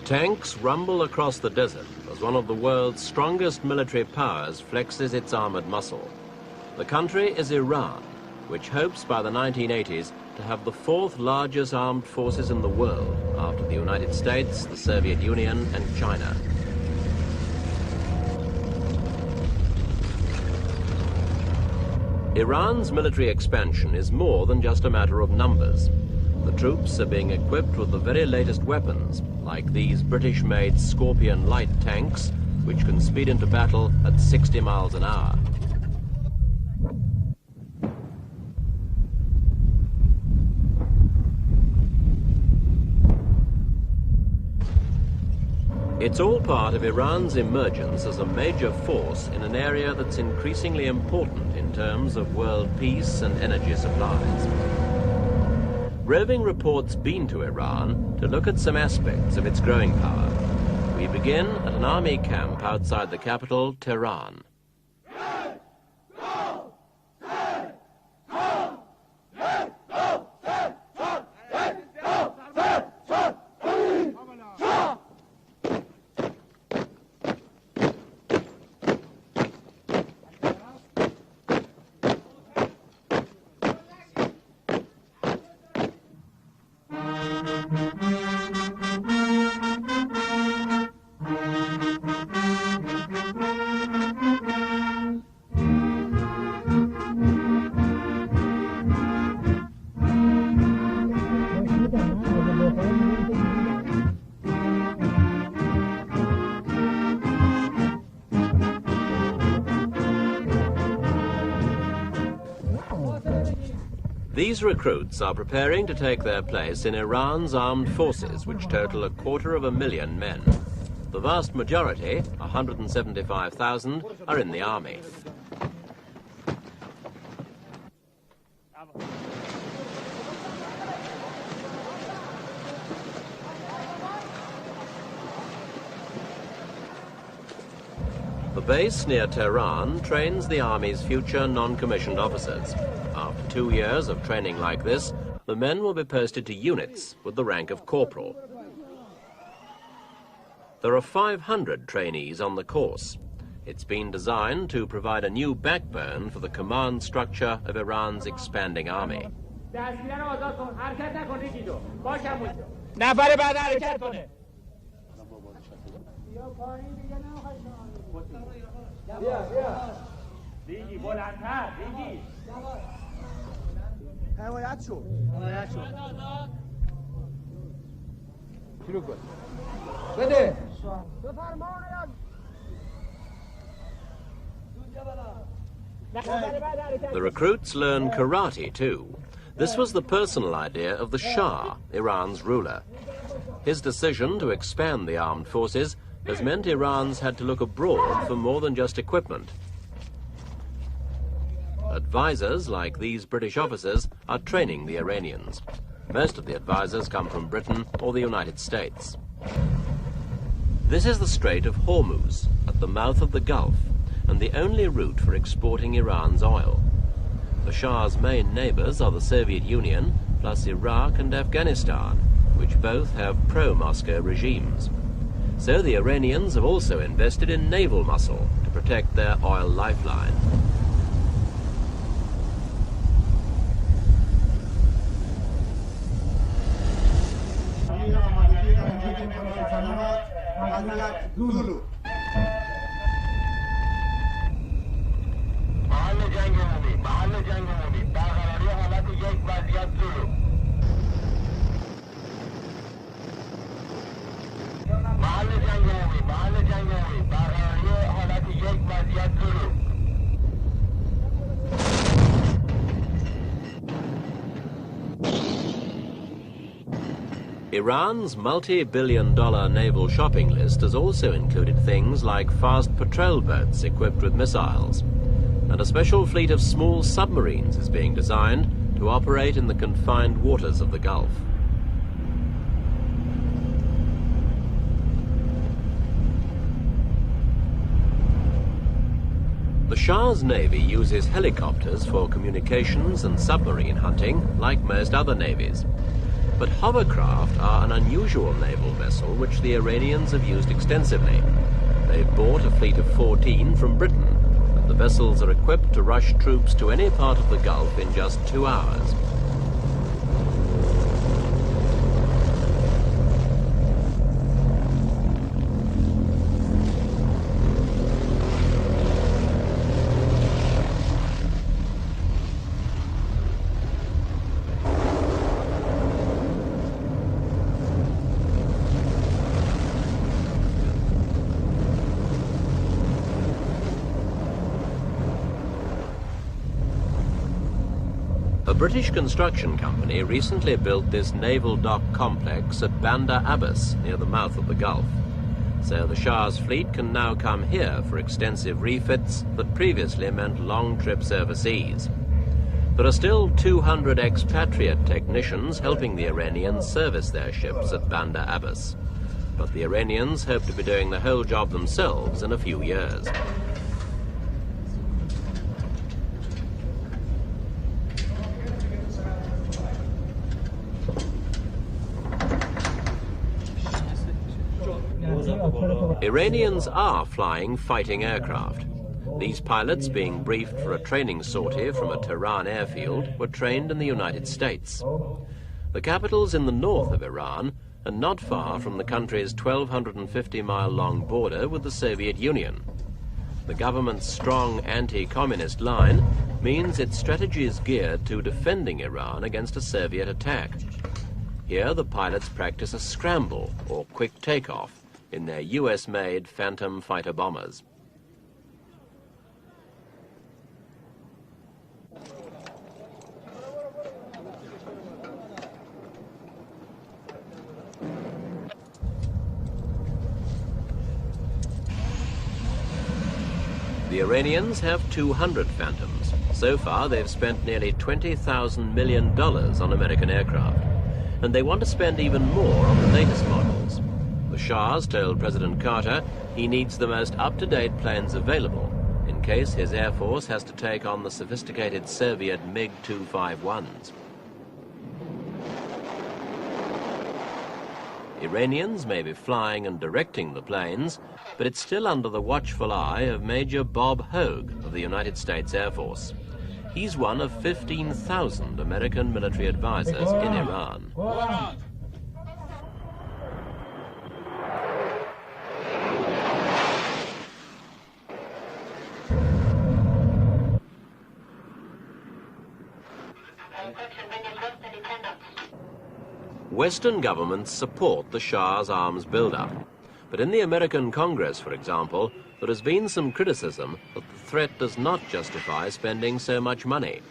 Tanks rumble across the desert as one of the world's strongest military powers flexes its armored muscle. The country is Iran, which hopes by the 1980s to have the fourth largest armed forces in the world after the United States, the Soviet Union, and China. Iran's military expansion is more than just a matter of numbers. The troops are being equipped with the very latest weapons, like these British-made Scorpion light tanks, which can speed into battle at 60 miles an hour. It's all part of Iran's emergence as a major force in an area that's increasingly important in terms of world peace and energy supplies. Roving reports been to Iran to look at some aspects of its growing power. We begin at an army camp outside the capital, Tehran. These recruits are preparing to take their place in Iran's armed forces, which total 250,000 men. The vast majority, 175,000, are in the army. The base near Tehran trains the Army's future non-commissioned officers. After 2 years of training like this, the men will be posted to units with the rank of corporal. There are 500 trainees on the course. It's been designed to provide a new backbone for the command structure of Iran's expanding army. The recruits learn karate too. This was the personal idea of the Shah, Iran's ruler. His decision to expand the armed forces has meant Iran's had to look abroad for more than just equipment. Advisors like these British officers are training the Iranians. Most of the advisors come from Britain or the United States. This is the Strait of Hormuz, at the mouth of the Gulf, and the only route for exporting Iran's oil. The Shah's main neighbors are the Soviet Union, plus Iraq and Afghanistan, which both have pro-Moscow regimes. So the Iranians have also invested in naval muscle to protect their oil lifeline. Iran's multi-billion-dollar naval shopping list has also included things like fast patrol boats equipped with missiles, and a special fleet of small submarines is being designed to operate in the confined waters of the Gulf. The Shah's Navy uses helicopters for communications and submarine hunting, like most other navies. But hovercraft are an unusual naval vessel which the Iranians have used extensively. They've bought a fleet of 14 from Britain, and the vessels are equipped to rush troops to any part of the Gulf in just 2 hours. A British construction company recently built this naval dock complex at Bandar Abbas, near the mouth of the Gulf. So the Shah's fleet can now come here for extensive refits that previously meant long trips overseas. There are still 200 expatriate technicians helping the Iranians service their ships at Bandar Abbas. But the Iranians hope to be doing the whole job themselves in a few years. Iranians are flying fighting aircraft. These pilots, being briefed for a training sortie from a Tehran airfield, were trained in the United States. The capital's in the north of Iran and not far from the country's 1,250-mile-long border with the Soviet Union. The government's strong anti-communist line means its strategy is geared to defending Iran against a Soviet attack. Here the pilots practice a scramble or quick takeoff in their US-made Phantom fighter bombers. The Iranians have 200 Phantoms. So far, they've spent nearly $20,000 million on American aircraft, and they want to spend even more on the latest models. The Shah's told President Carter he needs the most up-to-date planes available in case his Air Force has to take on the sophisticated Soviet MiG-251s. Iranians may be flying and directing the planes, but it's still under the watchful eye of Major Bob Hogue of the United States Air Force. He's one of 15,000 American military advisors in Iran. Western governments support the Shah's arms buildup, but in the American Congress, for example, there has been some criticism that the threat does not justify spending so much money.